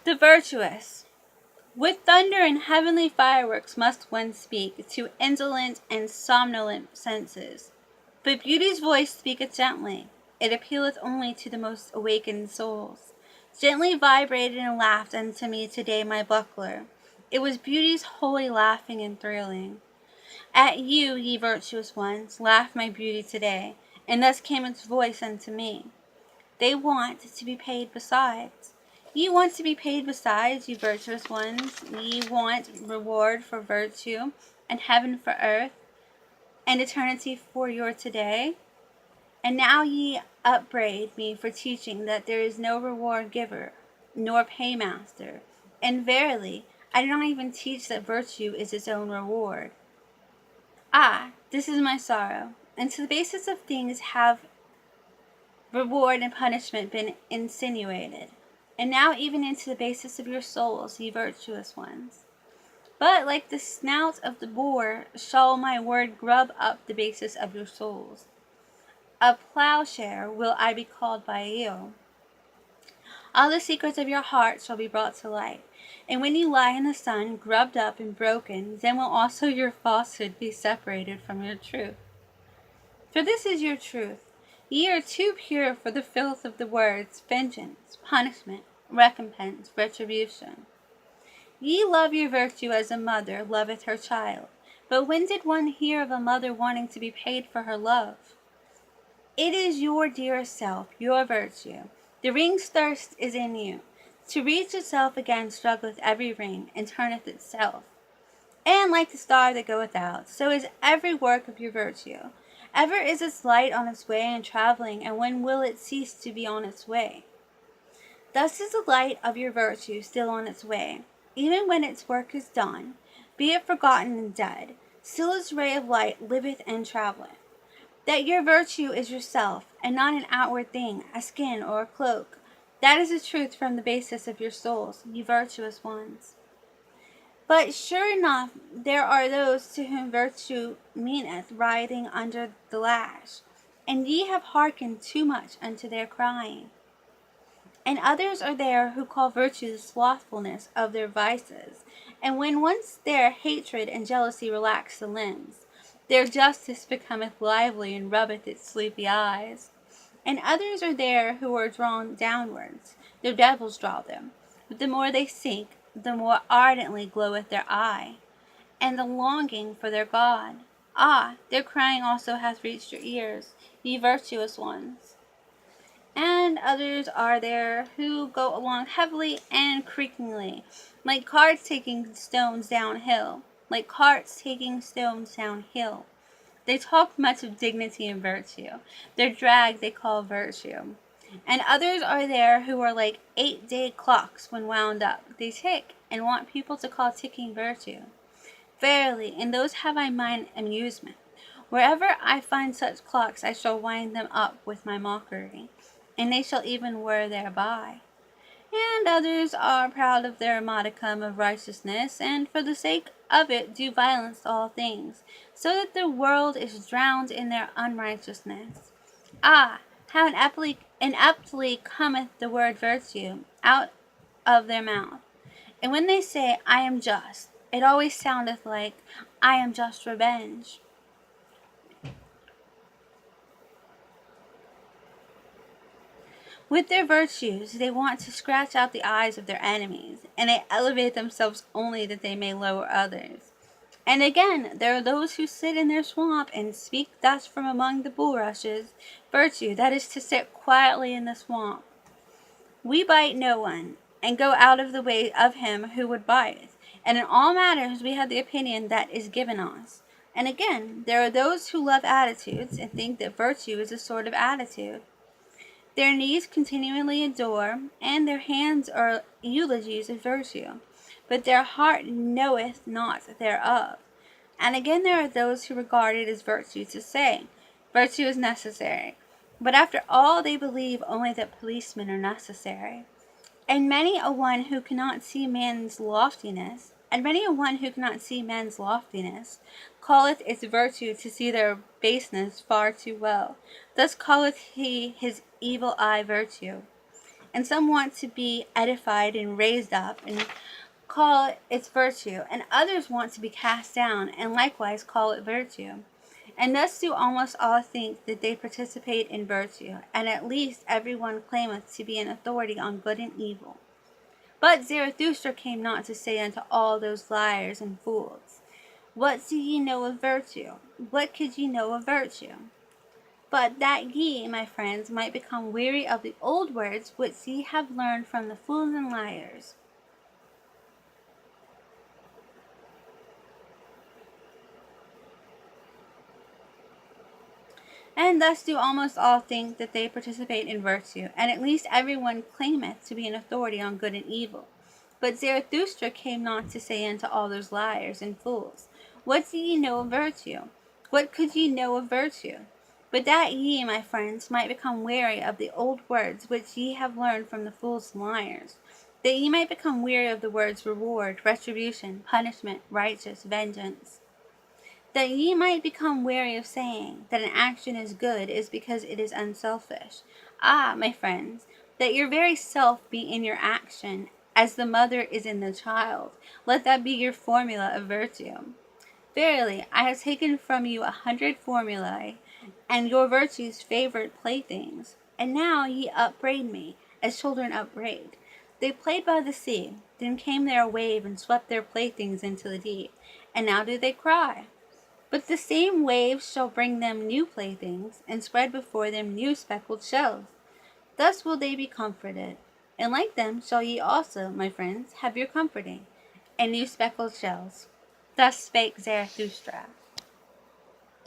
The virtuous. With thunder and heavenly fireworks must one speak to indolent and somnolent senses. But beauty's voice speaketh gently. It appealeth only to the most awakened souls. Gently vibrated and laughed unto me today my buckler. It was beauty's holy laughing and thrilling. At you, ye virtuous ones, laughed my beauty today, and thus came its voice unto me. They want to be paid besides. Ye want to be paid besides, you virtuous ones. Ye want reward for virtue, and heaven for earth, and eternity for your today. And now ye upbraid me for teaching that there is no reward giver, nor paymaster. And verily, I do not even teach that virtue is its own reward. Ah, this is my sorrow. And to the basis of things have reward and punishment been insinuated, and now even into the basis of your souls, ye virtuous ones. But like the snout of the boar shall my word grub up the basis of your souls. A plowshare will I be called by you. All the secrets of your heart shall be brought to light, and when you lie in the sun, grubbed up and broken, then will also your falsehood be separated from your truth. For this is your truth. Ye are too pure for the filth of the words, vengeance, punishment, recompense, retribution. Ye love your virtue as a mother loveth her child. But when did one hear of a mother wanting to be paid for her love? It is your dearest self, your virtue. The ring's thirst is in you. To reach itself again struggleth every ring, and turneth itself. And like the star that goeth out, so is every work of your virtue. Ever is its light on its way and traveling, and when will it cease to be on its way? Thus is the light of your virtue still on its way. Even when its work is done, be it forgotten and dead, still its ray of light liveth and travelleth. That your virtue is yourself, and not an outward thing, a skin or a cloak. That is the truth from the basis of your souls, ye virtuous ones. But sure enough, there are those to whom virtue meaneth writhing under the lash, and ye have hearkened too much unto their crying. And others are there who call virtue the slothfulness of their vices, and when once their hatred and jealousy relax the limbs, their justice becometh lively and rubbeth its sleepy eyes. And others are there who are drawn downwards, their devils draw them, but the more they sink, the more ardently gloweth their eye, and the longing for their God. Ah, their crying also hath reached your ears, ye virtuous ones. And others are there who go along heavily and creakingly, like carts taking stones downhill, like carts taking stones downhill. They talk much of dignity and virtue. Their drag they call virtue. And others are there who are like 8-day clocks when wound up. They tick, and want people to call ticking virtue. Verily, in those have I mine amusement. Wherever I find such clocks, I shall wind them up with my mockery, and they shall even whir thereby. And others are proud of their modicum of righteousness, and for the sake of it do violence to all things, so that the world is drowned in their unrighteousness. Ah, how ineptly cometh the word virtue out of their mouth. And when they say, I am just, it always soundeth like, I am just revenge. With their virtues, they want to scratch out the eyes of their enemies, and they elevate themselves only that they may lower others. And again, there are those who sit in their swamp and speak thus from among the bulrushes. Virtue, that is to sit quietly in the swamp. We bite no one, and go out of the way of him who would bite, and in all matters we have the opinion that is given us. And again, there are those who love attitudes, and think that virtue is a sort of attitude. Their knees continually adore, and their hands are eulogies of virtue, but their heart knoweth not thereof. And again there are those who regard it as virtue to say, virtue is necessary, but after all they believe only that policemen are necessary. And many a one who cannot see men's loftiness, calleth its virtue to see their baseness far too well. Thus calleth he his evil eye virtue. and some want to be edified and raised up, and call it its virtue, and others want to be cast down, and likewise call it virtue. And thus do almost all think that they participate in virtue, and at least every one claimeth to be an authority on good and evil. But Zarathustra came not to say unto all those liars and fools, What do ye know of virtue? What could ye know of virtue? But that ye, my friends, might become weary of the old words which ye have learned from the fools and liars. And thus do almost all think that they participate in virtue, and at least every one claimeth to be an authority on good and evil. But Zarathustra came not to say unto all those liars and fools, What do ye know of virtue? What could ye know of virtue? But that ye, my friends, might become weary of the old words which ye have learned from the fools and liars, that ye might become weary of the words reward, retribution, punishment, righteous, vengeance, that ye might become weary of saying that an action is good is because it is unselfish. Ah, my friends, that your very self be in your action, as the mother is in the child. Let that be your formula of virtue. Verily, I have taken from you 100 formulae, and your virtues favored playthings. And now ye upbraid me, as children upbraid. They played by the sea, then came there a wave and swept their playthings into the deep. And now do they cry? But the same waves shall bring them new playthings, and spread before them new speckled shells. Thus will they be comforted. And like them shall ye also, my friends, have your comforting, and new speckled shells. Thus spake Zarathustra.